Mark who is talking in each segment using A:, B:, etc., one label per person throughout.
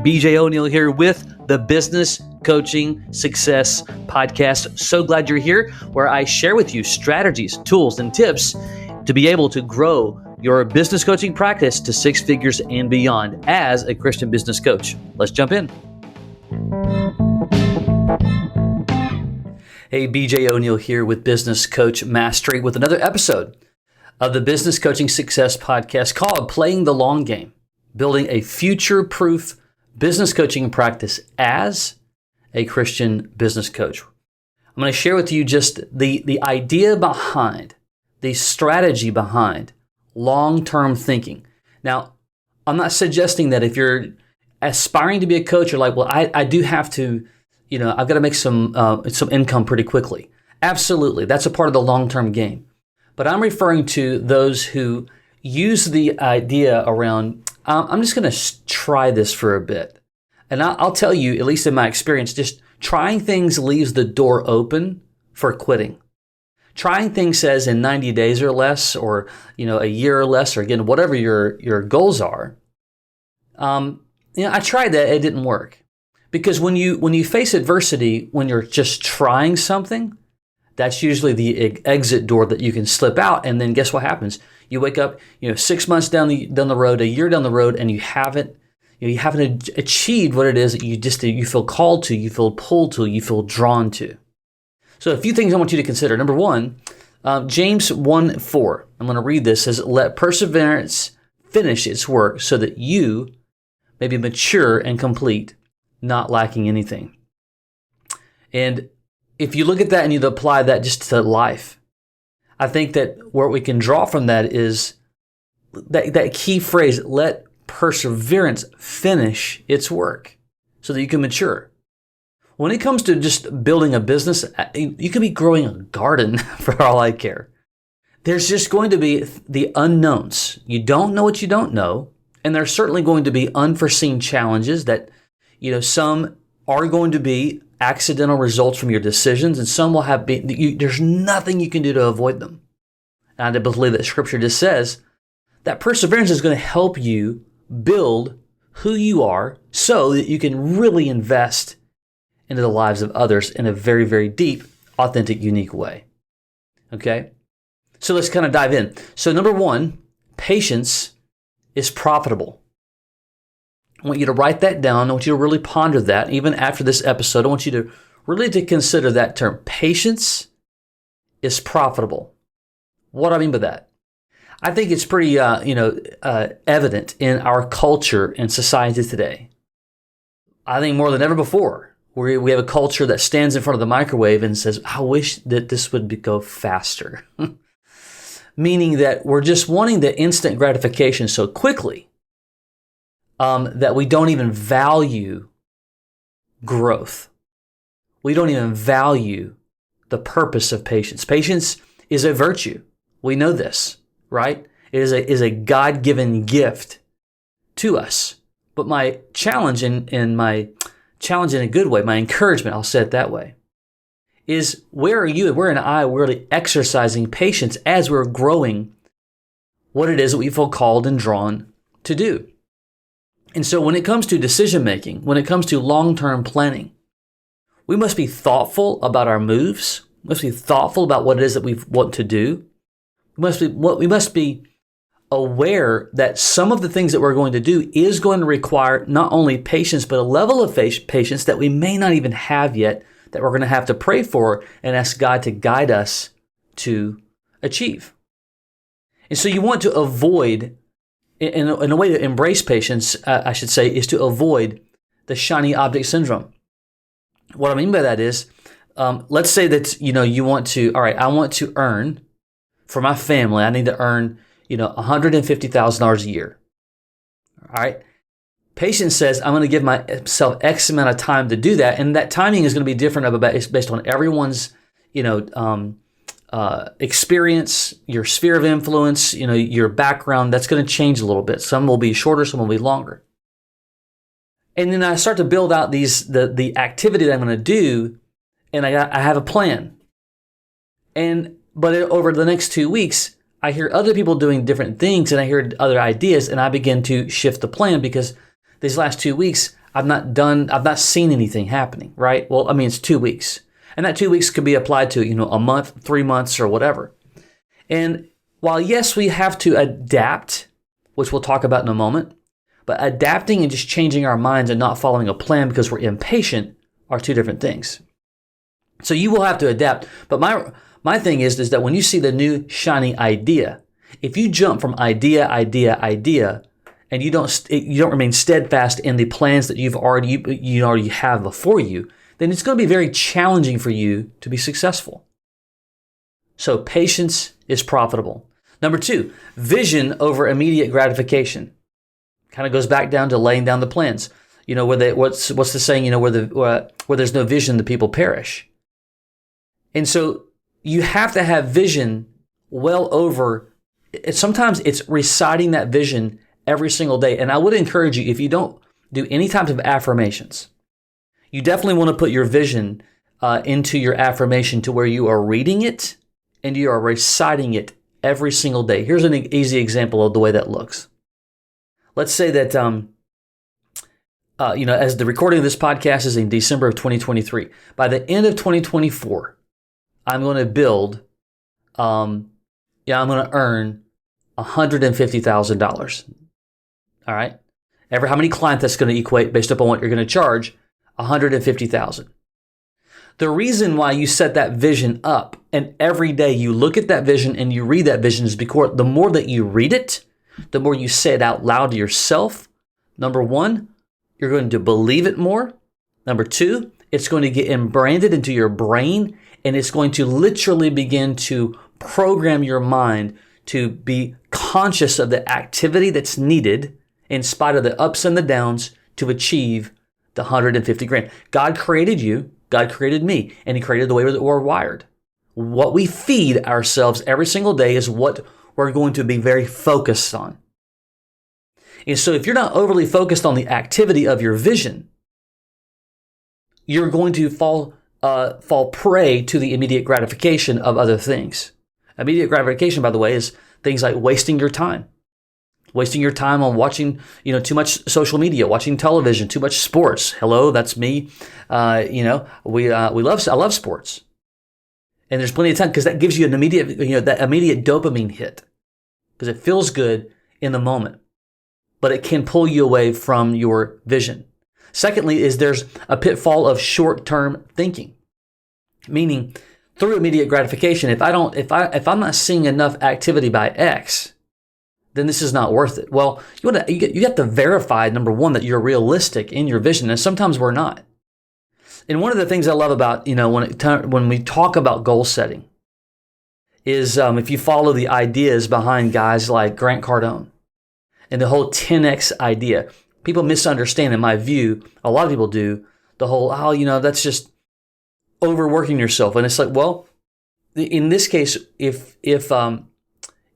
A: BJ O'Neill here with the Business Coaching Success Podcast. So glad you're here, where I share with you strategies, tools, and tips to be able to grow your business coaching practice to six figures and beyond as a Christian business coach. Let's jump in. Hey, BJ O'Neill here with Business Coach Mastery with another episode of the Business Coaching Success Podcast called Playing the Long Game, building a future-proof business coaching practice as a Christian business coach. I'm going to share with you just the idea behind, the strategy behind long-term thinking. Now, I'm not suggesting that if you're aspiring to be a coach, you're like, well, I do have to, I've got to make some income pretty quickly. Absolutely. That's a part of the long-term game. But I'm referring to those who use the idea around, I'm just going to try this for a bit. And I'll tell you, at least in my experience, just trying things leaves the door open for quitting. Trying things says in 90 days or less, or a year or less, or again, whatever your goals are. I tried that, it didn't work. Because when you face adversity, when you're just trying something, that's usually the exit door that you can slip out, and then guess what happens? You wake up, 6 months down the road, a year down the road, and you haven't achieved what it is that you feel called to, you feel pulled to, you feel drawn to. So a few things I want you to consider. Number one, James 1:4. I'm going to read this. Says, "Let perseverance finish its work, so that you may be mature and complete, not lacking anything." And if you look at that and you apply that just to life, I think that what we can draw from that is that key phrase, let perseverance finish its work so that you can mature. When it comes to just building a business, you could be growing a garden for all I care. There's just going to be the unknowns. You don't know what you don't know, and there's certainly going to be unforeseen challenges that, some are going to be accidental results from your decisions, and some will have there's nothing you can do to avoid them. And I believe that Scripture just says that perseverance is going to help you build who you are so that you can really invest into the lives of others in a very, very deep, authentic, unique way. Okay? So let's kind of dive in. So number one, patience is profitable. I want you to write that down. I want you to really ponder that. Even after this episode, I want you to really consider that term. Patience is profitable. What do I mean by that? I think it's pretty, evident in our culture and society today. I think more than ever before, we have a culture that stands in front of the microwave and says, I wish that this would go faster. Meaning that we're just wanting the instant gratification so quickly that we don't even value growth. We don't even value the purpose of patience. Patience is a virtue. We know this, right? It is a God-given gift to us. But my challenge in a good way, my encouragement, I'll say it that way, is where are you and where am I really exercising patience as we're growing what it is that we feel called and drawn to do? And so when it comes to decision making, when it comes to long-term planning, we must be thoughtful about our moves. We must be thoughtful about what it is that we want to do. We must be aware that some of the things that we're going to do is going to require not only patience, but a level of patience that we may not even have yet, that we're going to have to pray for and ask God to guide us to achieve. And so you want to avoid, in a way to embrace patience, I should say, is to avoid the shiny object syndrome. What I mean by that is, let's say that, you want to, all right, I want to earn, for my family, I need to earn, $150,000 a year. All right. Patience says, I'm going to give myself X amount of time to do that. And that timing is going to be different based on everyone's, experience, your sphere of influence, your background. That's going to change a little bit. Some will be shorter, some will be longer. And then I start to build out the activity that I'm going to do, and I have a plan. But over the next 2 weeks, I hear other people doing different things and I hear other ideas and I begin to shift the plan because these last 2 weeks, I've not seen anything happening, right? Well, I mean, it's 2 weeks. And that 2 weeks could be applied to, a month, 3 months, or whatever. And while, yes, we have to adapt, which we'll talk about in a moment, but adapting and just changing our minds and not following a plan because we're impatient are two different things. So you will have to adapt. But my thing is that when you see the new shiny idea, if you jump from idea, and you don't remain steadfast in the plans that you already have before you, then it's going to be very challenging for you to be successful. So patience is profitable. Number 2, vision over immediate gratification. Kind of goes back down to laying down the plans. What's the saying? Where there's no vision, the people perish. And so you have to have vision well over. Sometimes it's reciting that vision every single day. And I would encourage you, if you don't do any type of affirmations, you definitely want to put your vision into your affirmation to where you are reading it and you are reciting it every single day. Here's an easy example of the way that looks. Let's say that, as the recording of this podcast is in December of 2023, by the end of 2024, I'm going to build, I'm going to earn $150,000. All right. How many clients that's going to equate based upon what you're going to charge? $150,000. The reason why you set that vision up and every day you look at that vision and you read that vision is because the more that you read it, the more you say it out loud to yourself. Number 1, you're going to believe it more. Number 2, it's going to get embranded into your brain and it's going to literally begin to program your mind to be conscious of the activity that's needed in spite of the ups and the downs to achieve the 150 grand. God created you, God created me, and He created the way that we're wired. What we feed ourselves every single day is what we're going to be very focused on. And so if you're not overly focused on the activity of your vision, you're going to fall prey to the immediate gratification of other things. Immediate gratification, by the way, is things like wasting your time. Wasting your time on watching, too much social media, watching television, too much sports. Hello, that's me. I love sports. And there's plenty of time because that gives you an immediate, that immediate dopamine hit because it feels good in the moment, but it can pull you away from your vision. Secondly, there's a pitfall of short-term thinking, meaning through immediate gratification. If I'm not seeing enough activity by X, then this is not worth it. Well, you have to verify, number 1, that you're realistic in your vision, and sometimes we're not. And one of the things I love about, when we talk about goal setting is if you follow the ideas behind guys like Grant Cardone and the whole 10X idea, people misunderstand, in my view, a lot of people do, the whole, that's just overworking yourself. And it's like, well, in this case, if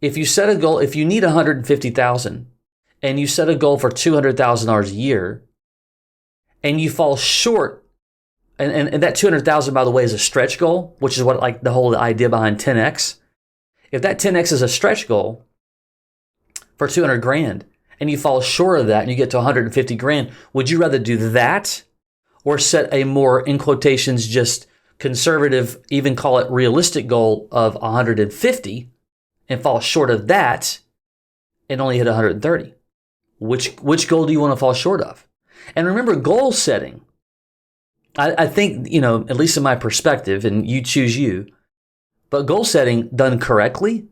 A: you set a goal, if you need $150,000 and you set a goal for $200,000 a year and you fall short, and that $200,000, by the way, is a stretch goal, which is what like the whole idea behind 10X. If that 10X is a stretch goal for 200 grand and you fall short of that and you get to 150 grand, would you rather do that or set a more, in quotations, just conservative, even call it realistic goal of 150 and fall short of that and only hit 130? Which goal do you want to fall short of? And remember, goal setting, I think, at least in my perspective, and you choose you, but goal setting done correctly,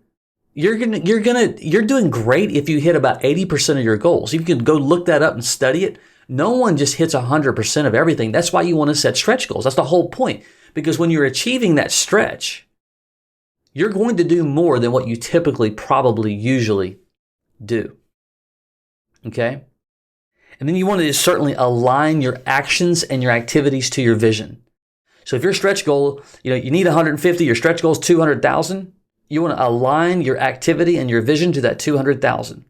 A: you're doing great if you hit about 80% of your goals. You can go look that up and study it. No one just hits 100% of everything. That's why you want to set stretch goals. That's the whole point. Because when you're achieving that stretch, you're going to do more than what you typically, probably, usually do. Okay? And then you want to certainly align your actions and your activities to your vision. So if your stretch goal, you need 150, your stretch goal is 200,000, you want to align your activity and your vision to that 200,000.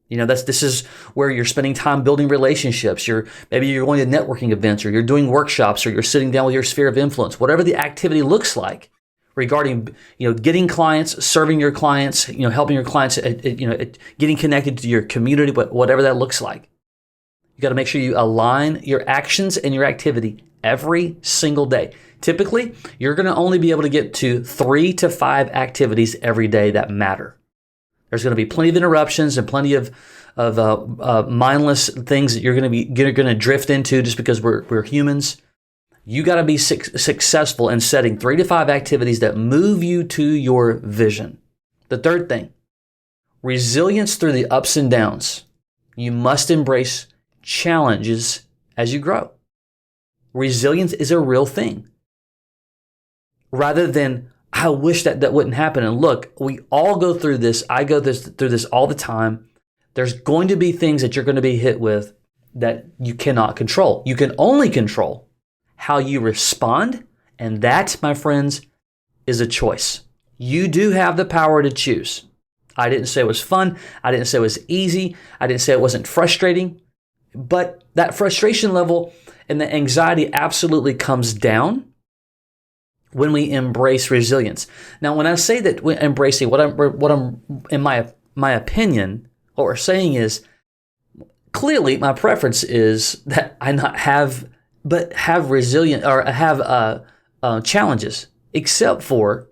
A: This is where you're spending time building relationships. Maybe you're going to networking events, or you're doing workshops, or you're sitting down with your sphere of influence. Whatever the activity looks like regarding, getting clients, serving your clients, helping your clients, getting connected to your community, whatever that looks like. You got to make sure you align your actions and your activity every single day. Typically, you're going to only be able to get to 3 to 5 activities every day that matter. There's going to be plenty of interruptions and plenty of mindless things that you're going to drift into just because we're humans. You got to be successful in setting 3 to 5 activities that move you to your vision. The third thing, resilience through the ups and downs. You must embrace challenges as you grow. Resilience is a real thing. Rather than, I wish that wouldn't happen. And look, we all go through this. I go through this all the time. There's going to be things that you're going to be hit with that you cannot control. You can only control how you respond. And that, my friends, is a choice. You do have the power to choose. I didn't say it was fun. I didn't say it was easy. I didn't say it wasn't frustrating. But that frustration level and the anxiety absolutely comes down when we embrace resilience. Now, when I say that we're embracing, what I'm in my opinion, what we're saying is, clearly my preference is that I not have, but have resilient or have challenges. Except for,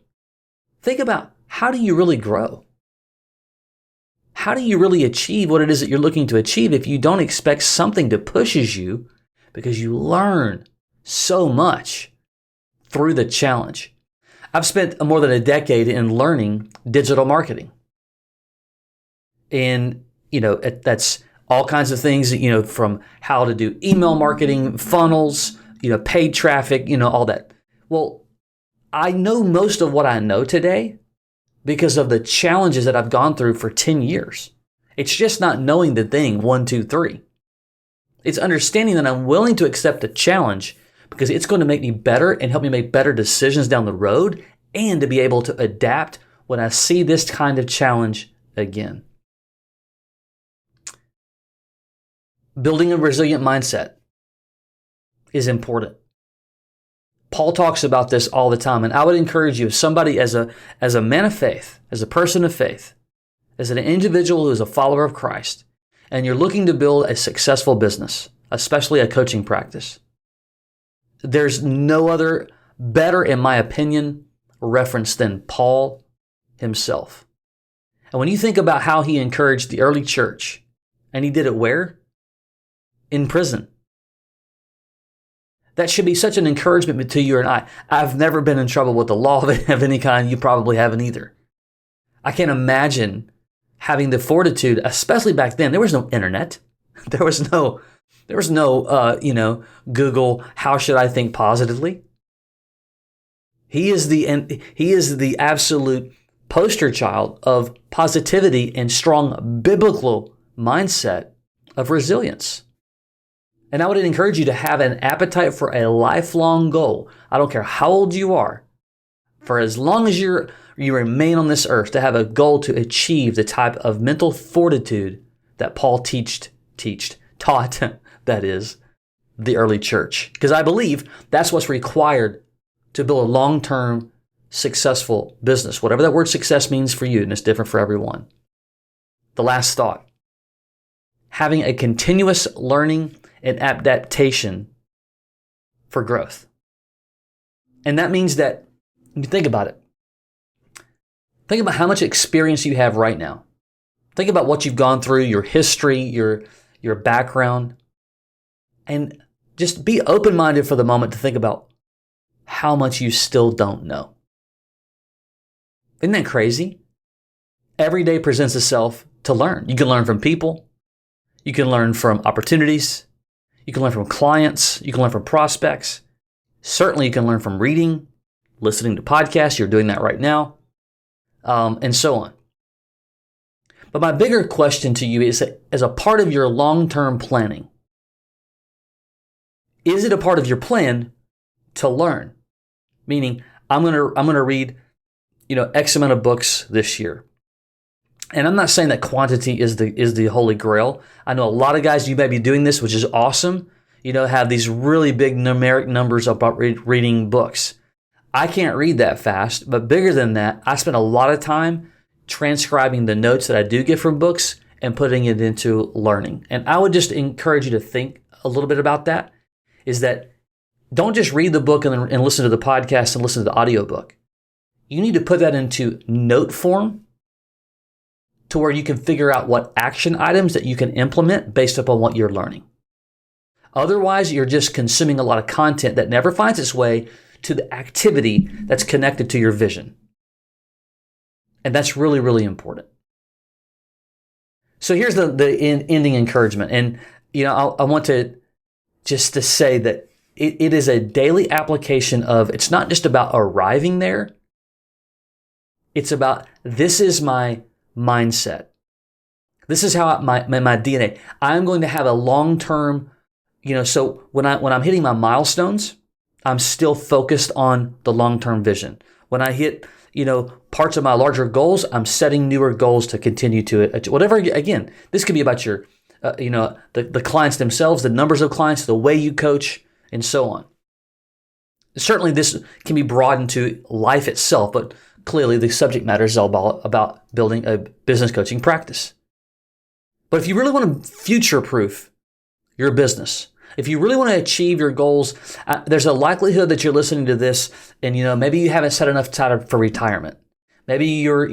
A: think about, how do you really grow? How do you really achieve what it is that you're looking to achieve if you don't expect something to pushes you, because you learn so much through the challenge? I've spent more than a decade in learning digital marketing. And, that's all kinds of things, from how to do email marketing, funnels, paid traffic, all that. Well, I know most of what I know today because of the challenges that I've gone through for 10 years. It's just not knowing the thing 1, 2, 3. It's understanding that I'm willing to accept a challenge because it's going to make me better and help me make better decisions down the road, and to be able to adapt when I see this kind of challenge again. Building a resilient mindset is important. Paul talks about this all the time, and I would encourage you, as somebody, as a man of faith, as a person of faith, as an individual who is a follower of Christ, and you're looking to build a successful business, especially a coaching practice, there's no other better, in my opinion, reference than Paul himself. And when you think about how he encouraged the early church, and he did it where? In prison. That should be such an encouragement to you and I. I've never been in trouble with the law of any kind. You probably haven't either. I can't imagine having the fortitude, especially back then. There was no internet. There was no Google, how should I think positively? He is the absolute poster child of positivity and strong biblical mindset of resilience. And I would encourage you to have an appetite for a lifelong goal. I don't care how old you are, for as long as you remain on this earth, to have a goal to achieve the type of mental fortitude that Paul taught, that is, the early church. Because I believe that's what's required to build a long-term successful business, whatever that word success means for you, and it's different for everyone. The last thought, having a continuous learning and adaptation for growth. And that means that, you think about it. Think about how much experience you have right now. Think about what you've gone through, your history, your background, and just be open-minded for the moment to think about how much you still don't know. Isn't that crazy? Every day presents itself to learn. You can learn from people. You can learn from opportunities. You can learn from clients. You can learn from prospects. Certainly, you can learn from reading, listening to podcasts. You're doing that right now, and so on. But my bigger question to you is, as a part of your long-term planning, is it a part of your plan to learn? Meaning, I'm gonna read, X amount of books this year. And I'm not saying that quantity is the holy grail. I know a lot of guys, you may be doing this, which is awesome. Have these really big numeric numbers about reading books. I can't read that fast, but bigger than that, I spend a lot of time transcribing the notes that I do get from books and putting it into learning. And I would just encourage you to think a little bit about that, is that don't just read the book and listen to the podcast and listen to the audiobook. You need to put that into note form to where you can figure out what action items that you can implement based upon what you're learning. Otherwise, you're just consuming a lot of content that never finds its way to the activity that's connected to your vision. And that's really, really important. So here's the ending encouragement. And, I want to just to say that it is a daily application of, it's not just about arriving there. It's about, this is my mindset. This is how my DNA. I'm going to have a long-term, so when I'm hitting my milestones, I'm still focused on the long-term vision. When I hit, parts of my larger goals, I'm setting newer goals to continue to whatever. Again, this could be about your, the clients themselves, the numbers of clients, the way you coach, and so on. Certainly, this can be broadened to life itself, but clearly the subject matter is all about building a business coaching practice. But if you really want to future-proof your business, if you really want to achieve your goals, there's a likelihood that you're listening to this and, maybe you haven't set enough time for retirement. Maybe you're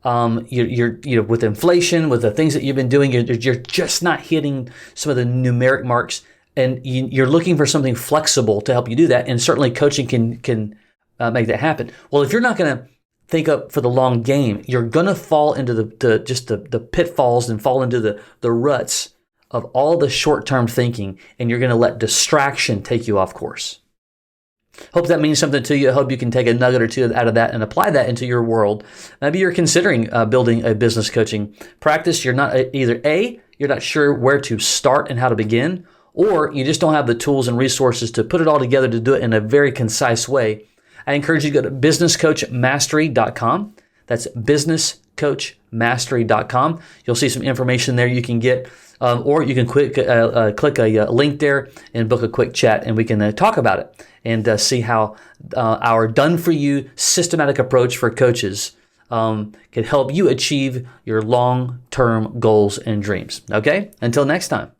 A: with inflation, with the things that you've been doing, you're just not hitting some of the numeric marks, and you're looking for something flexible to help you do that. And certainly coaching can make that happen. Well, if you're not going to think up for the long game, you're going to fall into the pitfalls and fall into the ruts of all the short-term thinking, and you're going to let distraction take you off course. Hope that means something to you. I hope you can take a nugget or two out of that and apply that into your world. Maybe you're considering building a business coaching practice. You're not you're not sure where to start and how to begin, or you just don't have the tools and resources to put it all together to do it in a very concise way. I encourage you to go to businesscoachmastery.com. That's businesscoachmastery.com. You'll see some information there you can get, or you can click a link there and book a quick chat, and we can talk about it and see how our done-for-you systematic approach for coaches can help you achieve your long-term goals and dreams. Okay? Until next time,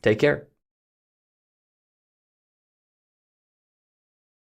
A: take care.